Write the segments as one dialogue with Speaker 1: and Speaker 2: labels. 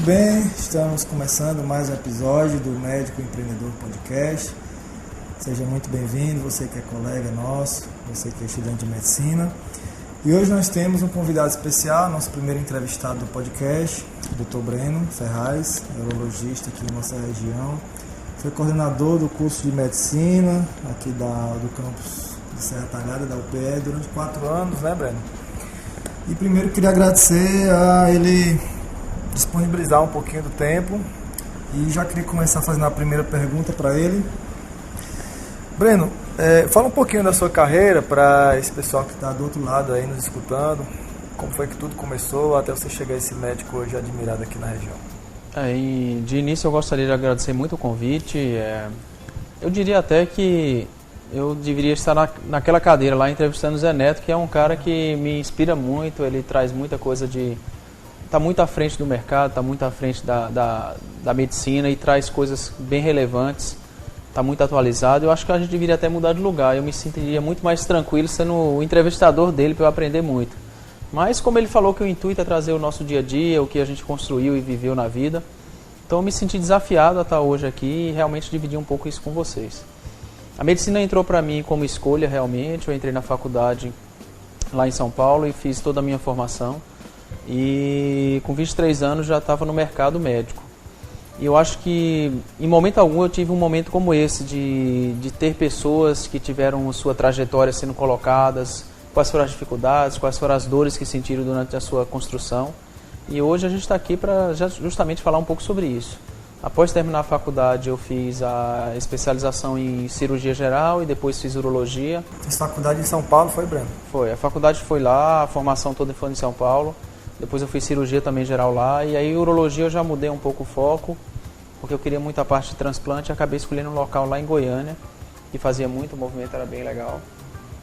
Speaker 1: bem, estamos começando mais um episódio do Médico Empreendedor Podcast. Seja muito bem-vindo, você que é colega nosso, você que é estudante de medicina. E hoje nós temos um convidado especial, nosso primeiro entrevistado do podcast, o Dr. Breno Ferraz, neurologista aqui na nossa região. Foi coordenador do curso de medicina aqui do campus de Serra Talhada, da UPE, durante 4 anos, né, Breno? E primeiro queria agradecer a ele disponibilizar um pouquinho do tempo e já queria começar fazendo a primeira pergunta para ele. Breno, fala um pouquinho da sua carreira para esse pessoal que está do outro lado aí nos escutando, como foi que tudo começou até você chegar a esse médico hoje admirado aqui na região.
Speaker 2: De início eu gostaria de agradecer muito o convite. Eu diria até que eu deveria estar naquela cadeira lá entrevistando o Zé Neto, que é um cara que me inspira muito, ele traz muita coisa está muito à frente do mercado, está muito à frente da medicina e traz coisas bem relevantes, está muito atualizado. Eu acho que a gente deveria até mudar de lugar, eu me sentiria muito mais tranquilo sendo o entrevistador dele para eu aprender muito. Mas como ele falou que o intuito é trazer o nosso dia a dia, o que a gente construiu e viveu na vida, então eu me senti desafiado a estar hoje aqui e realmente dividir um pouco isso com vocês. A medicina entrou para mim como escolha realmente, eu entrei na faculdade lá em São Paulo e fiz toda a minha formação. E com 23 anos já estava no mercado médico. E eu acho que em momento algum eu tive um momento como esse, de ter pessoas que tiveram sua trajetória sendo colocadas, quais foram as dificuldades, quais foram as dores que sentiram durante a sua construção. E hoje a gente está aqui para justamente falar um pouco sobre isso. Após terminar a faculdade eu fiz a especialização em cirurgia geral e depois fiz urologia.
Speaker 1: Fiz faculdade em São Paulo, foi, Breno?
Speaker 2: Foi, a faculdade foi lá, a formação toda foi em São Paulo. Depois eu fiz cirurgia também geral lá, e aí urologia eu já mudei um pouco o foco, porque eu queria muita parte de transplante, e acabei escolhendo um local lá em Goiânia, que fazia muito, o movimento era bem legal.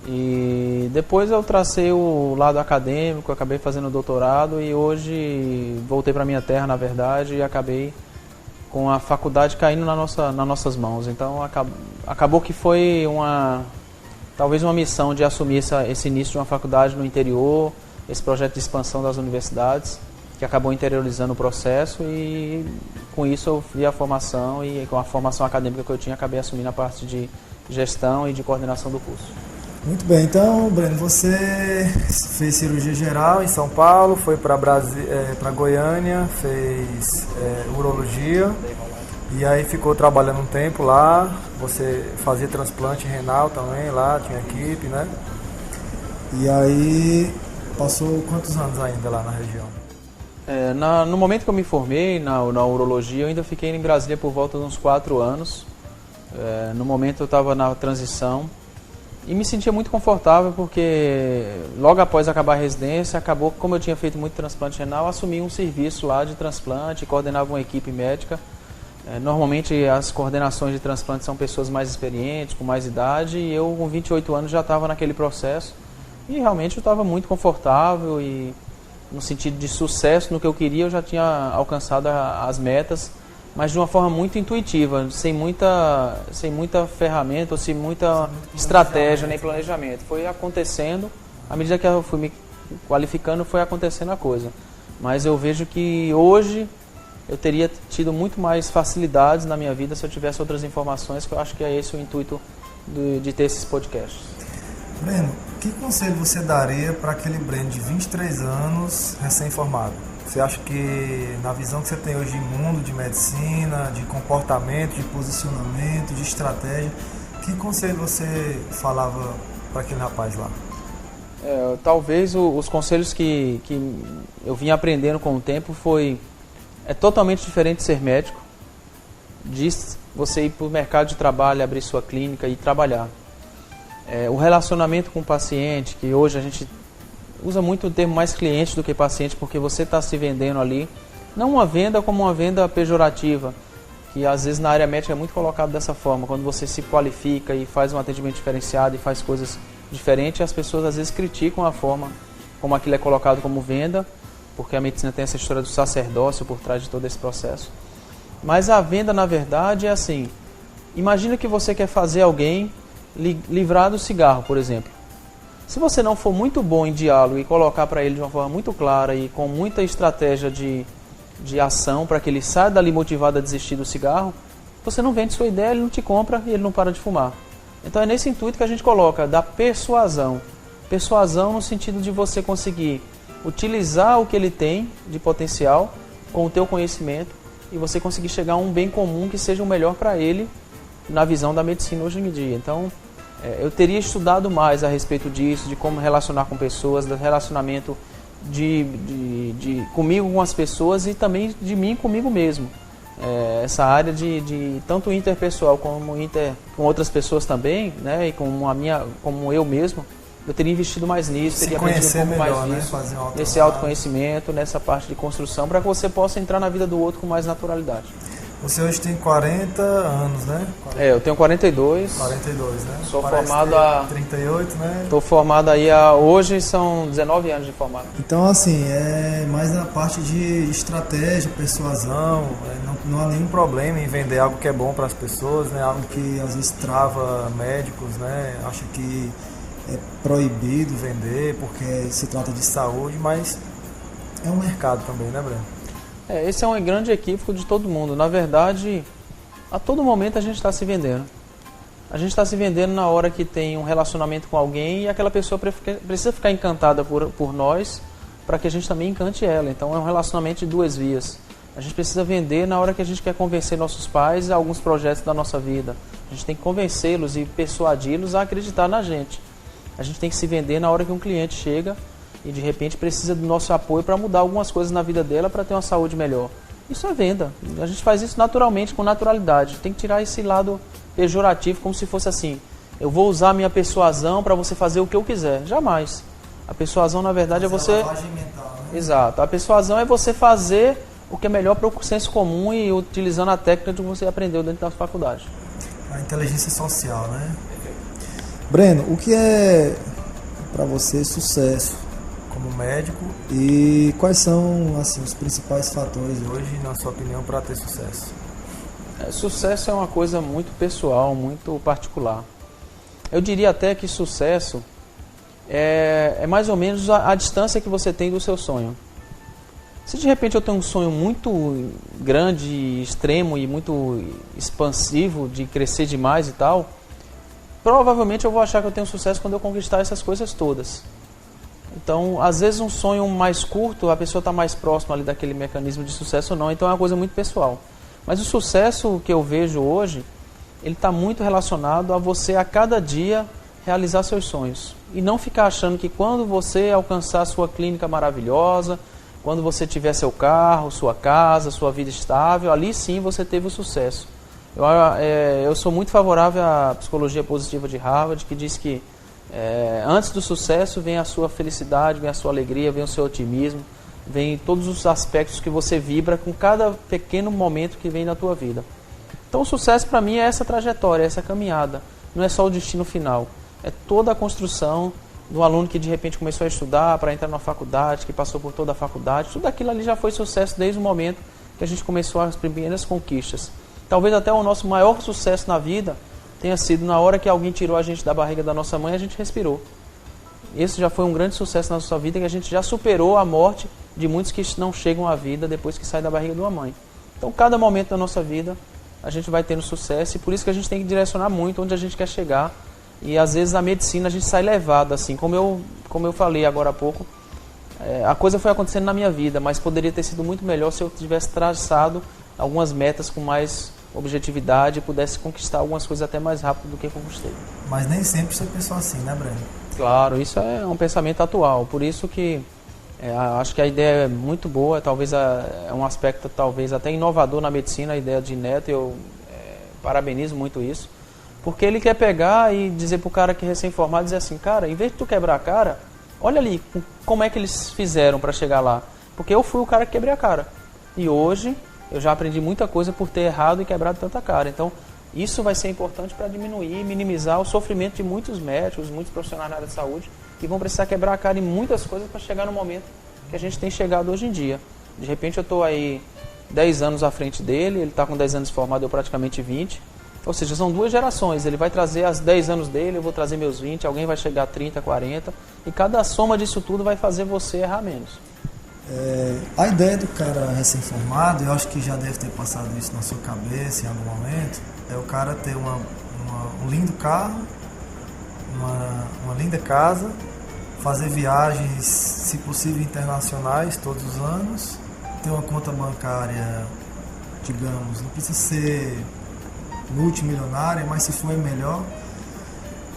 Speaker 2: E depois eu tracei o lado acadêmico, acabei fazendo doutorado, e hoje voltei para minha terra, na verdade, e acabei com a faculdade caindo nas nossas mãos. Então acabou que foi talvez uma missão de assumir esse início de uma faculdade no interior, esse projeto de expansão das universidades, que acabou interiorizando o processo, e com isso eu vi a formação, e com a formação acadêmica que eu tinha, acabei assumindo a parte de gestão e de coordenação do curso.
Speaker 1: Muito bem, então, Breno, você fez cirurgia geral em São Paulo, foi para Goiânia, fez urologia, e aí ficou trabalhando um tempo lá, você fazia transplante renal também lá, tinha equipe, né? E aí passou quantos anos ainda lá na região?
Speaker 2: No momento que eu me formei na urologia, eu ainda fiquei em Brasília por volta de uns 4 anos. No momento eu estava na transição e me sentia muito confortável, porque logo após acabar a residência, acabou que, como eu tinha feito muito transplante renal, assumi um serviço lá de transplante, coordenava uma equipe médica. Normalmente as coordenações de transplante são pessoas mais experientes, com mais idade, e eu com 28 anos já estava naquele processo. E realmente eu estava muito confortável e no sentido de sucesso no que eu queria, eu já tinha alcançado as metas, mas de uma forma muito intuitiva, sem muita ferramenta, ou sem muita estratégia nem planejamento. Foi acontecendo, à medida que eu fui me qualificando, foi acontecendo a coisa. Mas eu vejo que hoje eu teria tido muito mais facilidades na minha vida se eu tivesse outras informações, que eu acho que é esse o intuito de ter esses podcasts.
Speaker 1: Breno, que conselho você daria para aquele Breno de 23 anos, recém-formado? Você acha que, na visão que você tem hoje de mundo, de medicina, de comportamento, de posicionamento, de estratégia, que conselho você falava para aquele rapaz lá?
Speaker 2: Talvez os conselhos que eu vim aprendendo com o tempo é totalmente diferente de ser médico, de você ir para o mercado de trabalho, abrir sua clínica e trabalhar. O relacionamento com o paciente, que hoje a gente usa muito o termo mais cliente do que paciente, porque você está se vendendo ali, não uma venda como uma venda pejorativa, que às vezes na área médica é muito colocado dessa forma, quando você se qualifica e faz um atendimento diferenciado e faz coisas diferentes, as pessoas às vezes criticam a forma como aquilo é colocado como venda, porque a medicina tem essa história do sacerdócio por trás de todo esse processo. Mas a venda, na verdade, é assim, imagina que você quer fazer alguém livrar do cigarro, por exemplo. Se você não for muito bom em diálogo e colocar para ele de uma forma muito clara e com muita estratégia de de ação para que ele saia dali motivado a desistir do cigarro, você não vende sua ideia, ele não te compra e ele não para de fumar. Então é nesse intuito que a gente coloca da persuasão. Persuasão no sentido de você conseguir utilizar o que ele tem de potencial com o teu conhecimento e você conseguir chegar a um bem comum que seja o melhor para ele na visão da medicina hoje em dia. Então, eu teria estudado mais a respeito disso, de como relacionar com pessoas, do relacionamento de comigo com as pessoas e também de mim comigo mesmo. Essa área de tanto interpessoal como com outras pessoas também, né, e como eu mesmo, eu teria investido mais nisso, teria aprendido um pouco
Speaker 1: melhor,
Speaker 2: mais nisso,
Speaker 1: né?
Speaker 2: nesse autoconhecimento, nessa parte de construção, para que você possa entrar na vida do outro com mais naturalidade.
Speaker 1: Você hoje tem 40 anos, né?
Speaker 2: Eu tenho 42.
Speaker 1: 42, né?
Speaker 2: Sou
Speaker 1: Parece
Speaker 2: formado
Speaker 1: há 38, né?
Speaker 2: Estou formado aí hoje são 19 anos de formado.
Speaker 1: Então, assim, é mais na parte de estratégia, persuasão, não há nenhum problema em vender algo que é bom para as pessoas, né? Algo que às vezes trava médicos, né? Acha que é proibido vender porque se trata de saúde, mas é um mercado também, né, Breno?
Speaker 2: Esse é um grande equívoco de todo mundo. Na verdade, a todo momento a gente está se vendendo. A gente está se vendendo na hora que tem um relacionamento com alguém e aquela pessoa precisa ficar encantada por nós para que a gente também encante ela. Então é um relacionamento de duas vias. A gente precisa vender na hora que a gente quer convencer nossos pais a alguns projetos da nossa vida. A gente tem que convencê-los e persuadi-los a acreditar na gente. A gente tem que se vender na hora que um cliente chega e de repente precisa do nosso apoio para mudar algumas coisas na vida dela para ter uma saúde melhor. Isso é venda. A gente faz isso naturalmente, com naturalidade. Tem que tirar esse lado pejorativo, como se fosse assim: eu vou usar a minha persuasão para você fazer o que eu quiser. Jamais. A persuasão, na verdade, é você...
Speaker 1: lavagem mental, né?
Speaker 2: Exato. A persuasão é você fazer o que é melhor para o senso comum e utilizando a técnica que você aprendeu dentro da faculdade.
Speaker 1: A inteligência social, né? Breno, o que é para você sucesso como médico e quais são, assim, os principais fatores hoje, na sua opinião, para ter sucesso?
Speaker 2: Sucesso é uma coisa muito pessoal, muito particular. Eu diria até que sucesso é mais ou menos a distância que você tem do seu sonho. Se de repente eu tenho um sonho muito grande, extremo e muito expansivo de crescer demais e tal, provavelmente eu vou achar que eu tenho sucesso quando eu conquistar essas coisas todas. Então, às vezes um sonho mais curto, a pessoa está mais próxima ali daquele mecanismo de sucesso ou não, então é uma coisa muito pessoal. Mas o sucesso que eu vejo hoje, ele está muito relacionado a você a cada dia realizar seus sonhos. E não ficar achando que quando você alcançar a sua clínica maravilhosa, quando você tiver seu carro, sua casa, sua vida estável, ali sim você teve o sucesso. Eu sou muito favorável à psicologia positiva de Harvard, que diz que antes do sucesso vem a sua felicidade, vem a sua alegria, vem o seu otimismo, vem todos os aspectos que você vibra com cada pequeno momento que vem na tua vida. Então o sucesso para mim é essa trajetória, essa caminhada. Não é só o destino final, é toda a construção do aluno que de repente começou a estudar para entrar na faculdade, que passou por toda a faculdade. Tudo aquilo ali já foi sucesso desde o momento que a gente começou as primeiras conquistas. Talvez até o nosso maior sucesso na vida tenha sido na hora que alguém tirou a gente da barriga da nossa mãe e a gente respirou. Esse já foi um grande sucesso na nossa vida, que a gente já superou a morte de muitos que não chegam à vida depois que saem da barriga de uma mãe. Então, cada momento da nossa vida, a gente vai tendo sucesso e por isso que a gente tem que direcionar muito onde a gente quer chegar. E às vezes na medicina a gente sai levado, assim, como eu falei agora há pouco, a coisa foi acontecendo na minha vida, mas poderia ter sido muito melhor se eu tivesse traçado algumas metas com mais objetividade e pudesse conquistar algumas coisas até mais rápido do que conquistei.
Speaker 1: Mas nem sempre você pensou assim, né, Breno?
Speaker 2: Claro, isso é um pensamento atual, por isso que acho que a ideia é muito boa, talvez é um aspecto talvez até inovador na medicina, a ideia de Neto, eu parabenizo muito isso, porque ele quer pegar e dizer para o cara que é recém-formado, dizer assim, cara, em vez de tu quebrar a cara, olha ali como é que eles fizeram para chegar lá, porque eu fui o cara que quebrei a cara, e hoje eu já aprendi muita coisa por ter errado e quebrado tanta cara. Então, isso vai ser importante para diminuir e minimizar o sofrimento de muitos médicos, muitos profissionais na área de saúde, que vão precisar quebrar a cara em muitas coisas para chegar no momento que a gente tem chegado hoje em dia. De repente, eu estou aí 10 anos à frente dele, ele está com 10 anos de formado, eu praticamente 20. Ou seja, são duas gerações. Ele vai trazer as 10 anos dele, eu vou trazer meus 20, alguém vai chegar a 30, 40. E cada soma disso tudo vai fazer você errar menos.
Speaker 1: A ideia do cara recém-formado, eu acho que já deve ter passado isso na sua cabeça em algum momento, é o cara ter um lindo carro, uma linda casa, fazer viagens, se possível, internacionais todos os anos, ter uma conta bancária, digamos, não precisa ser multimilionária, mas se for é melhor,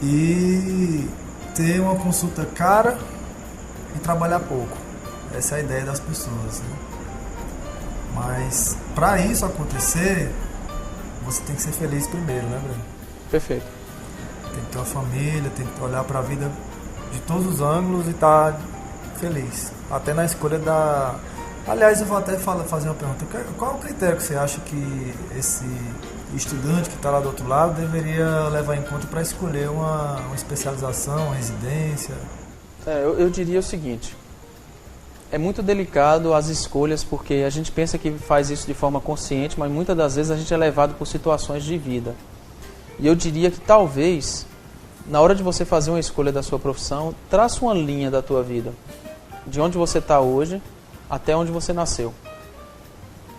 Speaker 1: e ter uma consulta cara e trabalhar pouco. Essa é a ideia das pessoas, né? Mas para isso acontecer, você tem que ser feliz primeiro, né, Breno?
Speaker 2: Perfeito.
Speaker 1: Tem que ter uma família, tem que olhar para a vida de todos os ângulos e estar feliz. Até na escolha da... Aliás, eu vou até fazer uma pergunta. Qual é o critério que você acha que esse estudante que está lá do outro lado deveria levar em conta para escolher uma especialização, uma residência?
Speaker 2: Eu diria o seguinte: é muito delicado as escolhas, porque a gente pensa que faz isso de forma consciente, mas muitas das vezes a gente é levado por situações de vida. E eu diria que talvez, na hora de você fazer uma escolha da sua profissão, traça uma linha da tua vida, de onde você está hoje até onde você nasceu.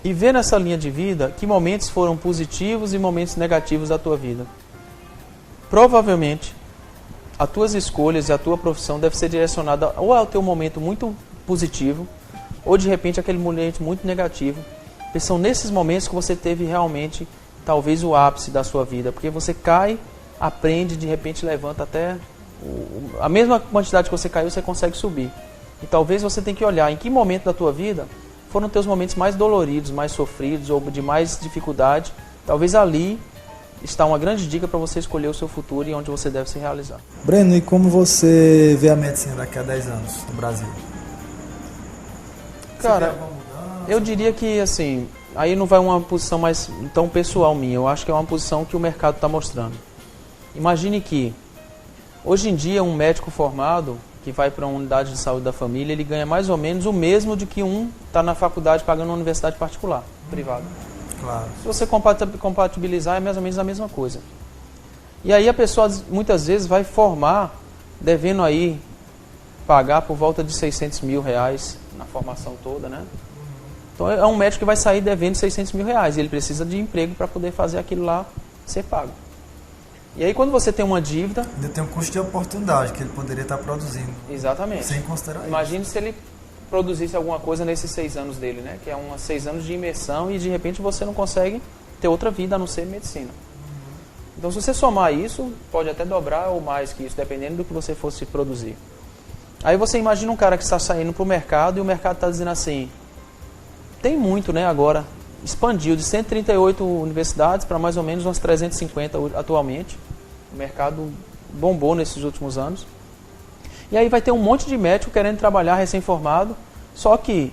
Speaker 2: E ver nessa linha de vida que momentos foram positivos e momentos negativos da tua vida. Provavelmente, as tuas escolhas e a tua profissão deve ser direcionada ou ao teu momento muito positivo, ou de repente aquele momento muito negativo. E são nesses momentos que você teve realmente, talvez, o ápice da sua vida. Porque você cai, aprende, de repente levanta até... a mesma quantidade que você caiu, você consegue subir. E talvez você tenha que olhar em que momento da tua vida foram teus momentos mais doloridos, mais sofridos ou de mais dificuldade. Talvez ali está uma grande dica para você escolher o seu futuro e onde você deve se realizar.
Speaker 1: Breno, e como você vê a medicina daqui a 10 anos no Brasil?
Speaker 2: Cara, eu diria que assim, aí não vai uma posição mais tão pessoal minha. Eu acho que é uma posição que o mercado está mostrando. Imagine que hoje em dia um médico formado que vai para uma unidade de saúde da família, ele ganha mais ou menos o mesmo de que um está na faculdade pagando uma universidade particular, privada.
Speaker 1: Claro.
Speaker 2: Se você compatibilizar, é mais ou menos a mesma coisa. E aí a pessoa muitas vezes vai formar devendo aí pagar por volta de R$600 mil na formação toda, né? Então é um médico que vai sair devendo R$600 mil e ele precisa de emprego para poder fazer aquilo lá ser pago. E aí quando você tem uma dívida...
Speaker 1: Ainda tem um custo de oportunidade que ele poderia estar produzindo.
Speaker 2: Exatamente.
Speaker 1: Sem considerar
Speaker 2: Imagine
Speaker 1: isso.
Speaker 2: se ele produzisse alguma coisa nesses 6 anos dele, né? Que é 6 anos de imersão e de repente você não consegue ter outra vida a não ser medicina. Então se você somar isso, pode até dobrar ou mais que isso, dependendo do que você fosse produzir. Aí você imagina um cara que está saindo para o mercado e o mercado está dizendo assim, tem muito, né, agora, expandiu de 138 universidades para mais ou menos umas 350 atualmente. O mercado bombou nesses últimos anos. E aí vai ter um monte de médico querendo trabalhar recém-formado, só que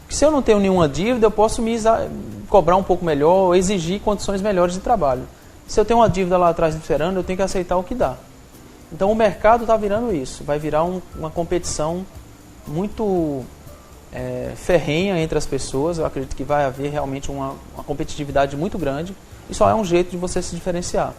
Speaker 2: se eu não tenho nenhuma dívida, eu posso me cobrar um pouco melhor ou exigir condições melhores de trabalho. Se eu tenho uma dívida lá atrás esperando, eu tenho que aceitar o que dá. Então o mercado está virando isso, vai virar uma competição muito ferrenha entre as pessoas. Eu acredito que vai haver realmente uma competitividade muito grande e só é um jeito de você se diferenciar.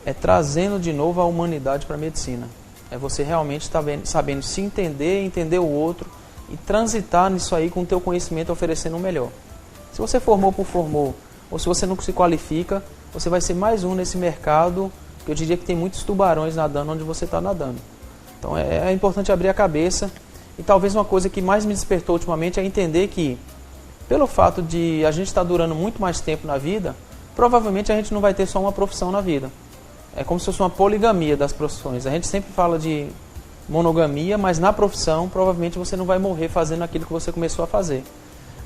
Speaker 2: É trazendo de novo a humanidade para a medicina. É você realmente sabendo se entender, entender o outro e transitar nisso aí com o teu conhecimento oferecendo o melhor. Se você formou por formou ou se você não se qualifica, você vai ser mais um nesse mercado. Eu diria que tem muitos tubarões nadando onde você está nadando. Então é importante abrir a cabeça. E talvez uma coisa que mais me despertou ultimamente é entender que, pelo fato de a gente estar durando muito mais tempo na vida, provavelmente a gente não vai ter só uma profissão na vida. É como se fosse uma poligamia das profissões. A gente sempre fala de monogamia, mas na profissão provavelmente você não vai morrer fazendo aquilo que você começou a fazer.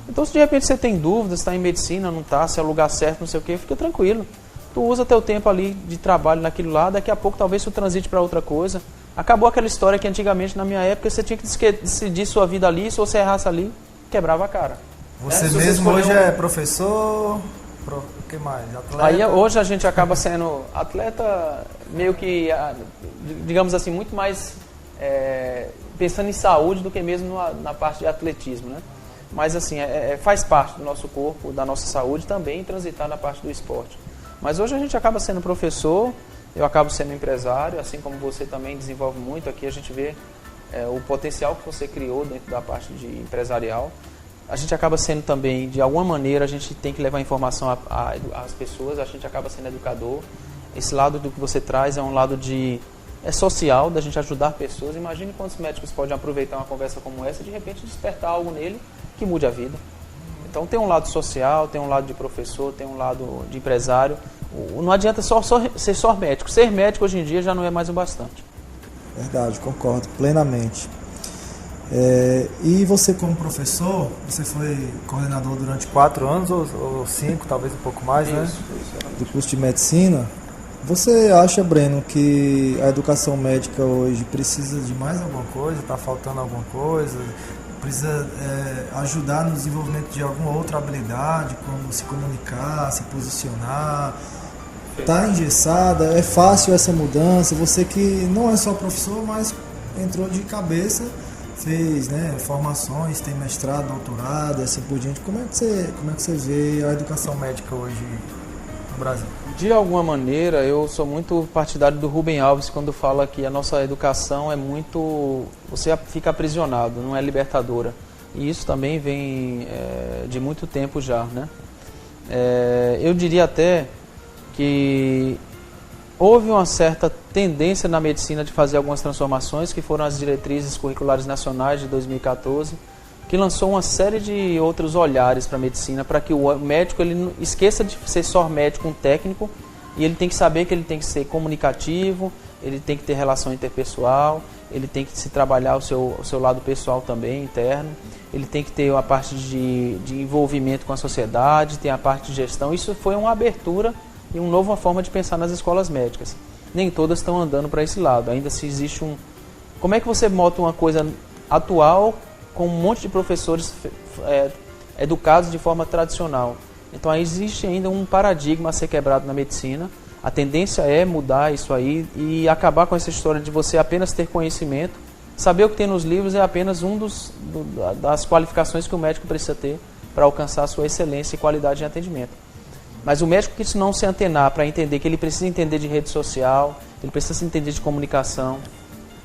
Speaker 2: Então se de repente você tem dúvidas, está em medicina, não está, se é o lugar certo, não sei o que, fica tranquilo. Tu usa teu tempo ali de trabalho naquilo lá, daqui a pouco talvez tu transite para outra coisa. Acabou aquela história que antigamente, na minha época, você tinha que decidir sua vida ali, se você errasse ali, quebrava a cara.
Speaker 1: Você mesmo hoje é professor, o que mais? Atleta?
Speaker 2: Aí hoje a gente acaba sendo atleta meio que, digamos assim, muito mais pensando em saúde do que mesmo na parte de atletismo, né? Mas assim, faz parte do nosso corpo, da nossa saúde também transitar na parte do esporte. Mas hoje a gente acaba sendo professor, eu acabo sendo empresário, assim como você também desenvolve muito. Aqui a gente vê o potencial que você criou dentro da parte de empresarial. A gente acaba sendo também, de alguma maneira, a gente tem que levar informação às pessoas, a gente acaba sendo educador. Esse lado do que você traz é um lado social, da gente ajudar pessoas. Imagine quantos médicos podem aproveitar uma conversa como essa e de repente despertar algo nele que mude a vida. Então tem um lado social, tem um lado de professor, tem um lado de empresário. Não adianta ser só médico. Ser médico hoje em dia já não é mais o bastante.
Speaker 1: Verdade, concordo plenamente. E você como professor, você foi coordenador durante 4 anos ou 5, talvez um pouco mais, né?
Speaker 2: Isso.
Speaker 1: Do curso de medicina. Você acha, Breno, que a educação médica hoje precisa de mais alguma coisa? Está faltando alguma coisa? Precisa ajudar no desenvolvimento de alguma outra habilidade, como se comunicar, se posicionar? Está engessada? É fácil essa mudança? Você que não é só professor, mas entrou de cabeça, fez, né, formações, tem mestrado, doutorado, assim por diante. Como é que você vê a educação médica hoje no Brasil?
Speaker 2: De alguma maneira, eu sou muito partidário do Rubem Alves quando fala que a nossa educação é muito... Você fica aprisionado, não é libertadora. E isso também vem de muito tempo já, né? Eu diria até que houve uma certa tendência na medicina de fazer algumas transformações, que foram as diretrizes curriculares nacionais de 2014, que lançou uma série de outros olhares para a medicina, para que o médico ele não esqueça de ser só médico, um técnico, e ele tem que saber que ele tem que ser comunicativo, ele tem que ter relação interpessoal, ele tem que se trabalhar o seu lado pessoal também, interno, ele tem que ter a parte de envolvimento com a sociedade, tem a parte de gestão. Isso foi uma abertura e uma nova forma de pensar nas escolas médicas. Nem todas estão andando para esse lado, ainda se existe um... Como é que você monta uma coisa atual com um monte de professores educados de forma tradicional? Então existe ainda um paradigma a ser quebrado na medicina. A tendência é mudar isso aí e acabar com essa história de você apenas ter conhecimento. Saber o que tem nos livros é apenas das qualificações que o médico precisa ter para alcançar a sua excelência e qualidade em atendimento. Mas o médico que não se antenar para entender que ele precisa entender de rede social, ele precisa entender de comunicação,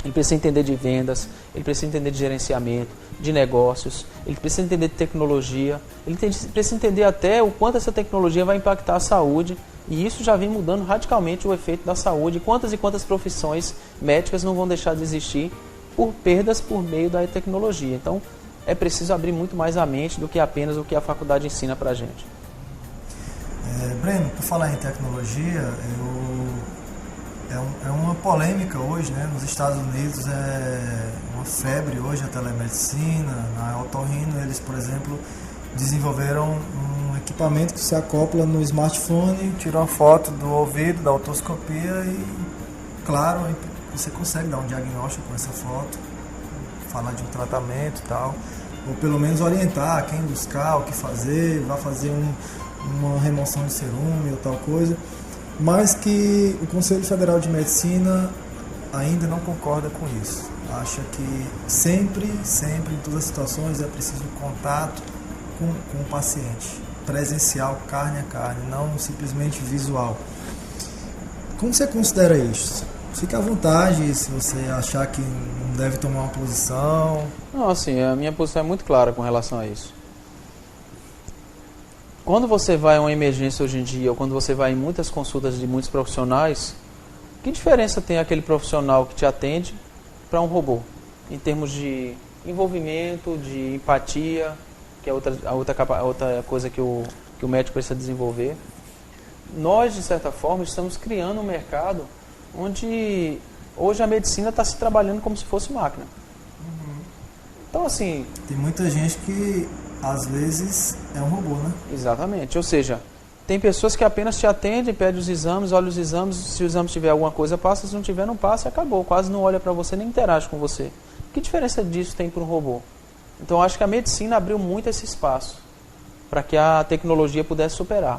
Speaker 2: ele precisa entender de vendas, ele precisa entender de gerenciamento, de negócios, ele precisa entender de tecnologia, ele precisa entender até o quanto essa tecnologia vai impactar a saúde, e isso já vem mudando radicalmente o efeito da saúde. Quantas e quantas profissões médicas não vão deixar de existir por perdas por meio da tecnologia. Então é preciso abrir muito mais a mente do que apenas o que a faculdade ensina para a gente.
Speaker 1: Breno, por falar em tecnologia, é uma polêmica hoje, né? Nos Estados Unidos é uma febre hoje a telemedicina. Na Otorrino, eles, por exemplo, desenvolveram um equipamento que se acopla no smartphone, tira uma foto do ouvido, da otoscopia e, claro, você consegue dar um diagnóstico com essa foto, falar de um tratamento e tal, ou pelo menos orientar quem buscar, o que fazer, vai fazer uma remoção de cerume ou tal coisa, mas que o Conselho Federal de Medicina ainda não concorda com isso. Acha que sempre, em todas as situações, é preciso contato com o paciente, presencial, carne a carne, não simplesmente visual. Como você considera isso? Fique à vontade se você achar que não deve tomar uma posição.
Speaker 2: Não, assim, a minha posição é muito clara com relação a isso. Quando você vai a uma emergência hoje em dia, ou quando você vai em muitas consultas de muitos profissionais, que diferença tem aquele profissional que te atende para um robô? Em termos de envolvimento, de empatia, que é outra coisa que o médico precisa desenvolver. Nós, de certa forma, estamos criando um mercado onde hoje a medicina está se trabalhando como se fosse máquina. Então, assim...
Speaker 1: Tem muita gente que, às vezes, é um robô, né?
Speaker 2: Exatamente. Ou seja, tem pessoas que apenas te atendem, pedem os exames, olha os exames, se o exame tiver alguma coisa, passa, se não tiver, não passa e acabou. Quase não olha para você, nem interage com você. Que diferença disso tem para um robô? Então, acho que a medicina abriu muito esse espaço para que a tecnologia pudesse superar.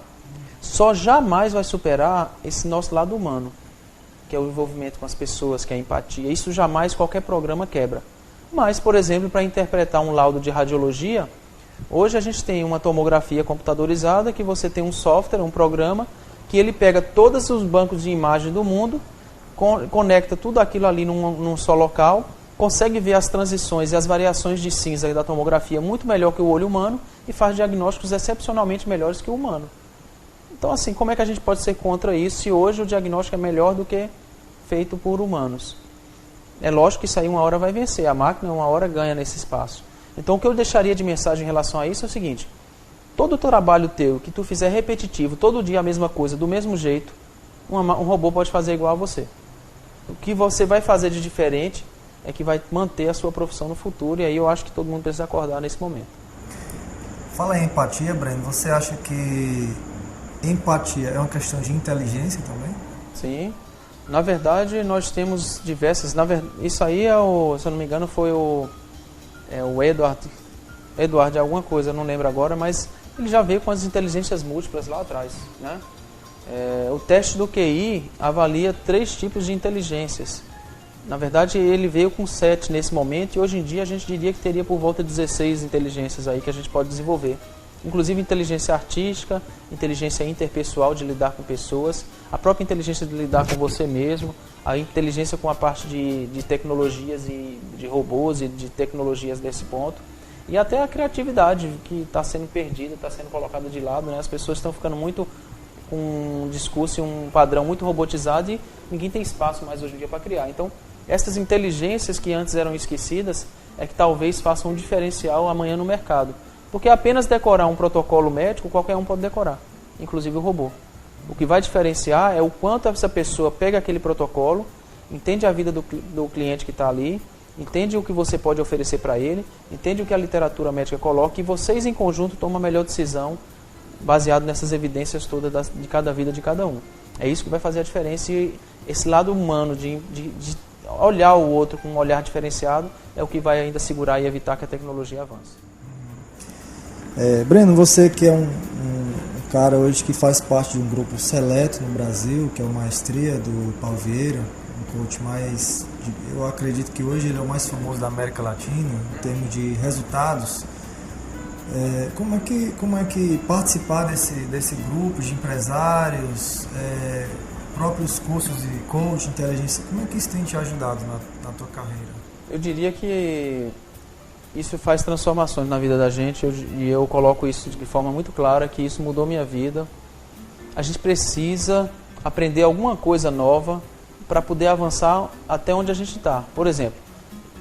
Speaker 2: Só jamais vai superar esse nosso lado humano, que é o envolvimento com as pessoas, que é a empatia. Isso jamais qualquer programa quebra. Mas, por exemplo, para interpretar um laudo de radiologia, hoje a gente tem uma tomografia computadorizada, que você tem um software, um programa, que ele pega todos os bancos de imagem do mundo, conecta tudo aquilo ali num só local, consegue ver as transições e as variações de cinza da tomografia muito melhor que o olho humano e faz diagnósticos excepcionalmente melhores que o humano. Então, assim, como é que a gente pode ser contra isso se hoje o diagnóstico é melhor do que feito por humanos? É lógico que isso aí uma hora vai vencer, a máquina uma hora ganha nesse espaço. Então, o que eu deixaria de mensagem em relação a isso é o seguinte: todo o trabalho teu que tu fizer repetitivo, todo dia a mesma coisa, do mesmo jeito, um robô pode fazer igual a você. O que você vai fazer de diferente é que vai manter a sua profissão no futuro, e aí eu acho que todo mundo precisa acordar nesse momento.
Speaker 1: Fala em empatia, Breno. Você acha que empatia é uma questão de inteligência também?
Speaker 2: Sim. Na verdade, nós temos diversas... Isso aí, se eu não me engano, foi o Edward alguma coisa, eu não lembro agora, mas ele já veio com as inteligências múltiplas lá atrás, né? O teste do QI avalia 3 tipos de inteligências. Na verdade, ele veio com 7 nesse momento, e hoje em dia a gente diria que teria por volta de 16 inteligências aí que a gente pode desenvolver. Inclusive inteligência artística, inteligência interpessoal de lidar com pessoas, a própria inteligência de lidar com você mesmo, a inteligência com a parte de tecnologias e de robôs e de tecnologias desse ponto, e até a criatividade que está sendo perdida, está sendo colocada de lado, né? As pessoas estão ficando muito com um discurso e um padrão muito robotizado e ninguém tem espaço mais hoje em dia para criar. Então, essas inteligências que antes eram esquecidas é que talvez façam um diferencial amanhã no mercado. Porque apenas decorar um protocolo médico, qualquer um pode decorar, inclusive o robô. O que vai diferenciar é o quanto essa pessoa pega aquele protocolo, entende a vida do cliente que está ali, entende o que você pode oferecer para ele, entende o que a literatura médica coloca, e vocês em conjunto tomam a melhor decisão baseado nessas evidências todas de cada vida de cada um. É isso que vai fazer a diferença, e esse lado humano de olhar o outro com um olhar diferenciado é o que vai ainda segurar e evitar que a tecnologia avance.
Speaker 1: Breno, você que é um cara hoje que faz parte de um grupo seleto no Brasil, que é o Maestria do Paulo Vieira, um coach eu acredito que hoje ele é o mais famoso da América Latina em termos de resultados. Como é que participar desse grupo de empresários, próprios cursos de coach, inteligência, como é que isso tem te ajudado na tua carreira?
Speaker 2: Eu diria que isso faz transformações na vida da gente, e eu coloco isso de forma muito clara, que isso mudou minha vida. A gente precisa aprender alguma coisa nova para poder avançar até onde a gente está. Por exemplo,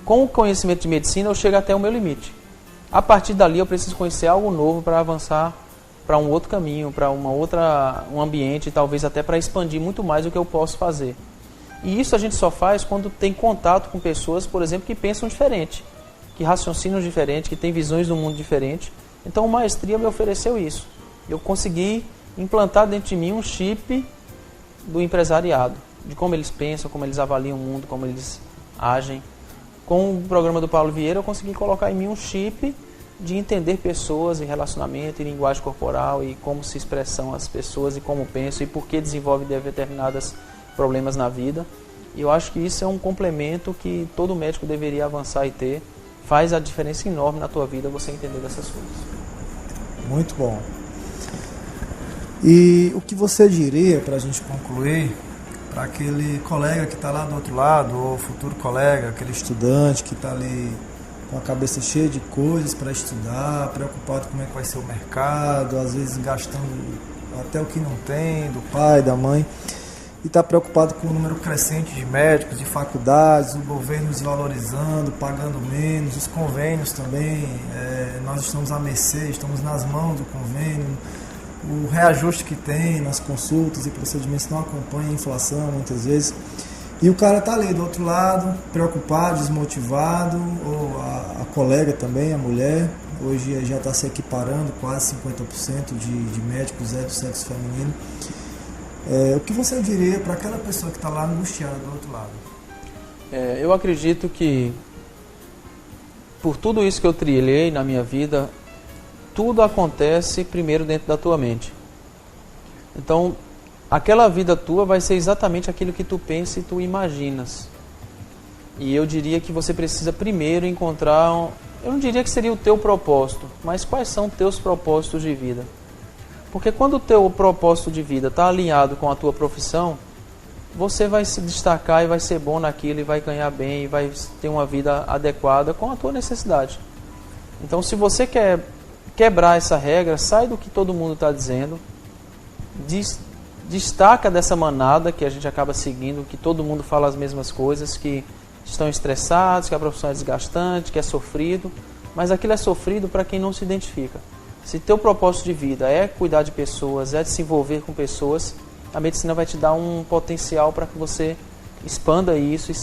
Speaker 2: com o conhecimento de medicina eu chego até o meu limite. A partir dali eu preciso conhecer algo novo para avançar para um outro caminho, para um ambiente, talvez até para expandir muito mais o que eu posso fazer. E isso a gente só faz quando tem contato com pessoas, por exemplo, que pensam diferente, que raciocinam diferente, que têm visões do mundo diferente. Então o Maestria me ofereceu isso. Eu consegui implantar dentro de mim um chip do empresariado, de como eles pensam, como eles avaliam o mundo, como eles agem. Com o programa do Paulo Vieira eu consegui colocar em mim um chip de entender pessoas e relacionamento e linguagem corporal e como se expressam as pessoas e como pensam e por que desenvolvem determinados problemas na vida. E eu acho que isso é um complemento que todo médico deveria avançar e ter. Faz a diferença enorme na tua vida você entender dessas coisas.
Speaker 1: Muito bom. E o que você diria, para a gente concluir, para aquele colega que está lá do outro lado, ou futuro colega, aquele estudante que está ali com a cabeça cheia de coisas para estudar, preocupado com como é que vai ser o mercado, às vezes gastando até o que não tem, do pai, da mãe, e está preocupado com o número crescente de médicos, de faculdades, o governo desvalorizando, pagando menos, os convênios também, nós estamos à mercê, estamos nas mãos do convênio, o reajuste que tem nas consultas e procedimentos não acompanha a inflação muitas vezes, e o cara está ali do outro lado, preocupado, desmotivado, ou a colega também, a mulher, hoje já está se equiparando quase 50% de médicos do sexo feminino. O que você diria para aquela pessoa que está lá angustiada do outro lado?
Speaker 2: Eu acredito que por tudo isso que eu trilhei na minha vida, tudo acontece primeiro dentro da tua mente. Então, aquela vida tua vai ser exatamente aquilo que tu pensa e tu imaginas. E eu diria que você precisa primeiro encontrar, eu não diria que seria o teu propósito, mas quais são teus propósitos de vida? Porque quando o teu propósito de vida está alinhado com a tua profissão, você vai se destacar e vai ser bom naquilo e vai ganhar bem e vai ter uma vida adequada com a tua necessidade. Então, se você quer quebrar essa regra, sai do que todo mundo está dizendo, destaca dessa manada que a gente acaba seguindo, que todo mundo fala as mesmas coisas, que estão estressados, que a profissão é desgastante, que é sofrido, mas aquilo é sofrido para quem não se identifica. Se teu propósito de vida é cuidar de pessoas, é de se envolver com pessoas, a medicina vai te dar um potencial para que você expanda isso e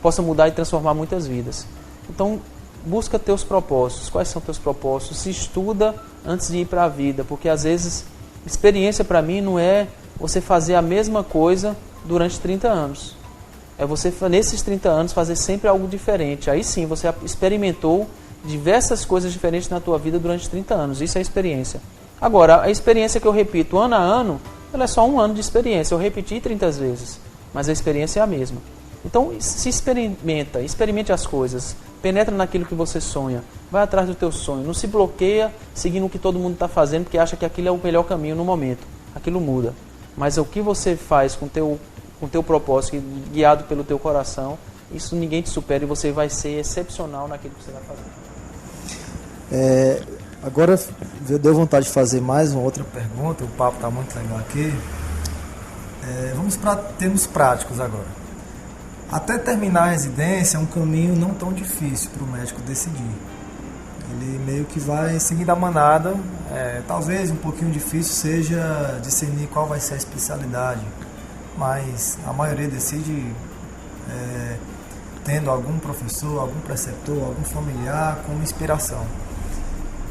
Speaker 2: possa mudar e transformar muitas vidas. Então, busca teus propósitos. Quais são teus propósitos? Se estuda antes de ir para a vida, porque às vezes experiência para mim não é você fazer a mesma coisa durante 30 anos. É você, nesses 30 anos, fazer sempre algo diferente. Aí sim, você experimentou diversas coisas diferentes na tua vida durante 30 anos. Isso é experiência. Agora, a experiência que eu repito ano a ano, ela é só um ano de experiência. Eu repeti 30 vezes, mas a experiência é a mesma. Então, se experimente as coisas, penetra naquilo que você sonha, vai atrás do teu sonho, não se bloqueia seguindo o que todo mundo está fazendo, porque acha que aquilo é o melhor caminho no momento. Aquilo muda. Mas o que você faz com o teu propósito, guiado pelo teu coração, isso ninguém te supera e você vai ser excepcional naquilo que você vai fazer.
Speaker 1: Agora deu vontade de fazer mais uma outra pergunta, o papo está muito legal aqui. Vamos para termos práticos agora. Até terminar a residência é um caminho não tão difícil para o médico decidir. Ele meio que vai seguir a manada. Talvez um pouquinho difícil seja discernir qual vai ser a especialidade, mas a maioria decide tendo algum professor, algum preceptor, algum familiar como inspiração.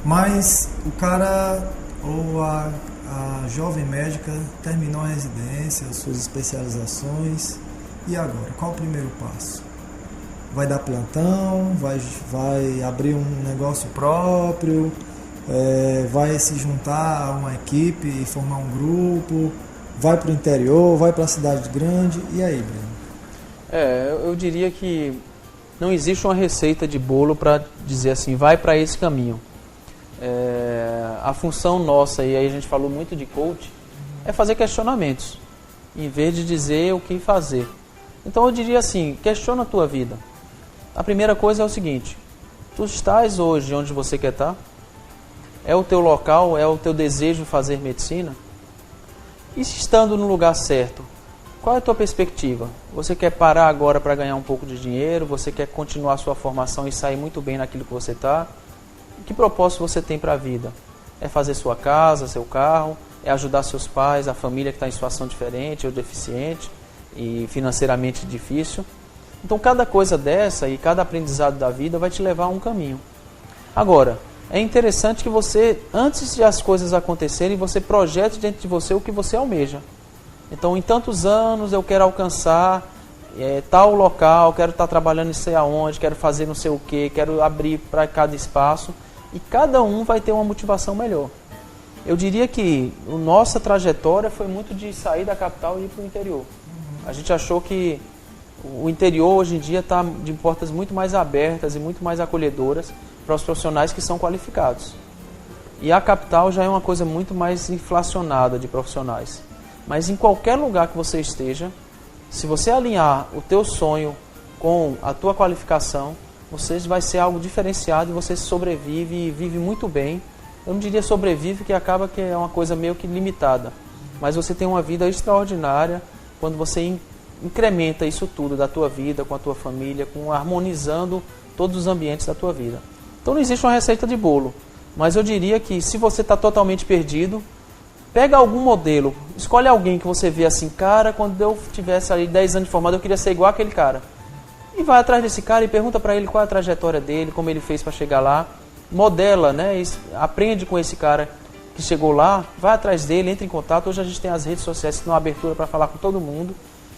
Speaker 1: Mas o cara ou a jovem médica terminou a residência, as suas especializações, e agora? Qual o primeiro passo? Vai dar plantão? Vai abrir um negócio próprio? Vai se juntar a uma equipe e formar um grupo? Vai para o interior? Vai para a cidade grande? E aí, Breno?
Speaker 2: Eu diria que não existe uma receita de bolo para dizer assim, vai para esse caminho. A função nossa, e aí a gente falou muito de coach, é fazer questionamentos, em vez de dizer o que fazer. Então eu diria assim, questiona a tua vida. A primeira coisa é o seguinte, tu estás hoje onde você quer estar? É o teu local, é o teu desejo de fazer medicina? E se estando no lugar certo, qual é a tua perspectiva? Você quer parar agora para ganhar um pouco de dinheiro? Você quer continuar a sua formação e sair muito bem naquilo que você está? Que propósito você tem para a vida? É fazer sua casa, seu carro? É ajudar seus pais, a família que está em situação diferente ou deficiente e financeiramente difícil? Então cada coisa dessa e cada aprendizado da vida vai te levar a um caminho. Agora, é interessante que você, antes de as coisas acontecerem, você projete dentro de você o que você almeja. Então, em tantos anos eu quero alcançar tal local, quero estar trabalhando não sei aonde, quero fazer não sei o que, quero abrir para cada espaço. E cada um vai ter uma motivação melhor. Eu diria que a nossa trajetória foi muito de sair da capital e ir para o interior. A gente achou que o interior hoje em dia está de portas muito mais abertas e muito mais acolhedoras para os profissionais que são qualificados. E a capital já é uma coisa muito mais inflacionada de profissionais. Mas em qualquer lugar que você esteja, se você alinhar o teu sonho com a tua qualificação, você vai ser algo diferenciado e você sobrevive e vive muito bem. Eu não diria sobrevive, que acaba que é uma coisa meio que limitada. Mas você tem uma vida extraordinária quando você incrementa isso tudo da tua vida, com a tua família, harmonizando todos os ambientes da tua vida. Então não existe uma receita de bolo. Mas eu diria que se você está totalmente perdido, pega algum modelo, escolhe alguém que você vê assim, cara, quando eu tivesse ali 10 anos de formado, eu queria ser igual aquele cara. E vai atrás desse cara e pergunta para ele qual é a trajetória dele, como ele fez para chegar lá. Modela, né? Aprende com esse cara que chegou lá, vai atrás dele, entra em contato. Hoje a gente tem as redes sociais que dão abertura para falar com todo mundo.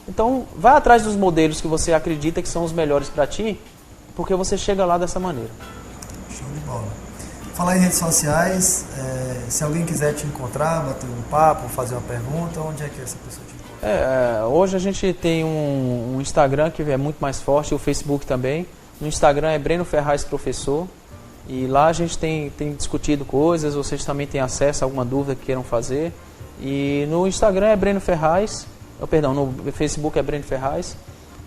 Speaker 2: Então, vai atrás dos modelos que você acredita que são os melhores para ti, porque você chega lá dessa maneira.
Speaker 1: Show de bola. Falar em redes sociais, se alguém quiser te encontrar, bater um papo, fazer uma pergunta, onde é que essa pessoa te encontra?
Speaker 2: Hoje a gente tem um Instagram que é muito mais forte, o Facebook também. No Instagram é Breno Ferraz Professor. E lá a gente tem discutido coisas, vocês também têm acesso a alguma dúvida que queiram fazer. E no Instagram é Breno Ferraz, no Facebook é Breno Ferraz.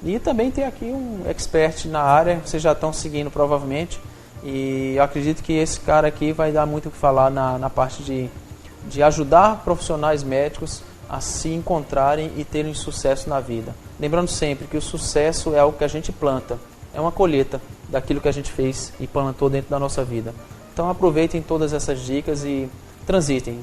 Speaker 2: E também tem aqui um expert na área, vocês já estão seguindo provavelmente. E eu acredito que esse cara aqui vai dar muito o que falar na parte de ajudar profissionais médicos a se encontrarem e terem sucesso na vida. Lembrando sempre que o sucesso é algo que a gente planta, é uma colheita daquilo que a gente fez e plantou dentro da nossa vida. Então aproveitem todas essas dicas e transitem,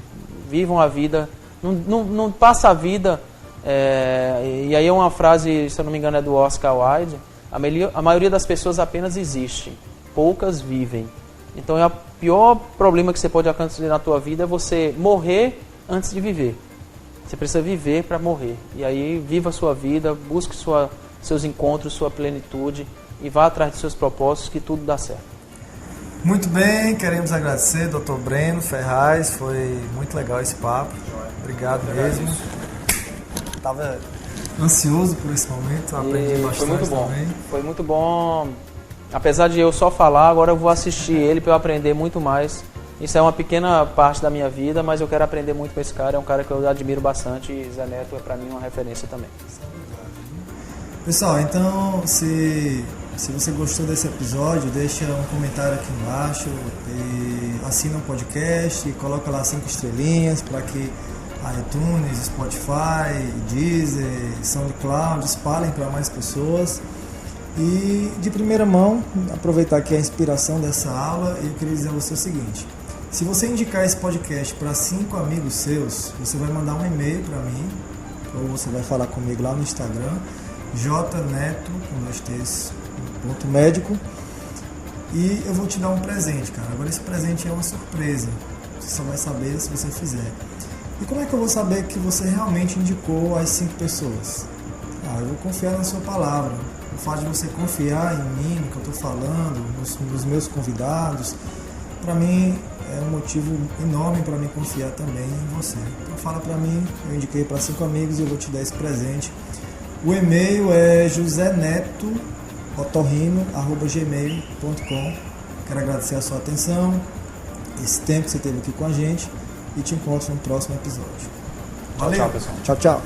Speaker 2: vivam a vida, não passa a vida, e aí é uma frase, se eu não me engano é do Oscar Wilde, a maioria das pessoas apenas existe, poucas vivem. Então o pior problema que você pode acontecer na tua vida é você morrer antes de viver. Você precisa viver para morrer. E aí viva a sua vida, busque seus encontros, sua plenitude e vá atrás dos seus propósitos que tudo dá certo.
Speaker 1: Muito bem, queremos agradecer Dr. Breno Ferraz, foi muito legal esse papo. Obrigado mesmo. Estava ansioso por esse momento, aprendi bastante.
Speaker 2: Foi muito bom.
Speaker 1: Também.
Speaker 2: Foi muito bom. Apesar de eu só falar, agora eu vou assistir ele para eu aprender muito mais. Isso é uma pequena parte da minha vida, mas eu quero aprender muito com esse cara. É um cara que eu admiro bastante e Zé Neto é para mim uma referência também.
Speaker 1: Pessoal, então se você gostou desse episódio, deixa um comentário aqui embaixo e assina o podcast e coloca lá 5 estrelinhas para que a iTunes, Spotify, Deezer, SoundCloud espalhem para mais pessoas. E de primeira mão, aproveitar aqui a inspiração dessa aula, eu queria dizer a você o seguinte: se você indicar esse podcast para 5 amigos seus, você vai mandar um e-mail para mim, ou você vai falar comigo lá no Instagram, jneto, com 2 T's, .médico, e eu vou te dar um presente, cara. Agora esse presente é uma surpresa, você só vai saber se você fizer. E como é que eu vou saber que você realmente indicou as 5 pessoas? Eu vou confiar na sua palavra. O fato de você confiar em mim, no que eu estou falando, nos meus convidados, para mim é um motivo enorme para mim confiar também em você. Então fala para mim, eu indiquei para 5 amigos e eu vou te dar esse presente. O e-mail é joseneto.otorrino@gmail.com. Quero agradecer a sua atenção, esse tempo que você teve aqui com a gente e te encontro no próximo episódio. Valeu!
Speaker 2: Tchau, pessoal.
Speaker 1: Tchau, tchau.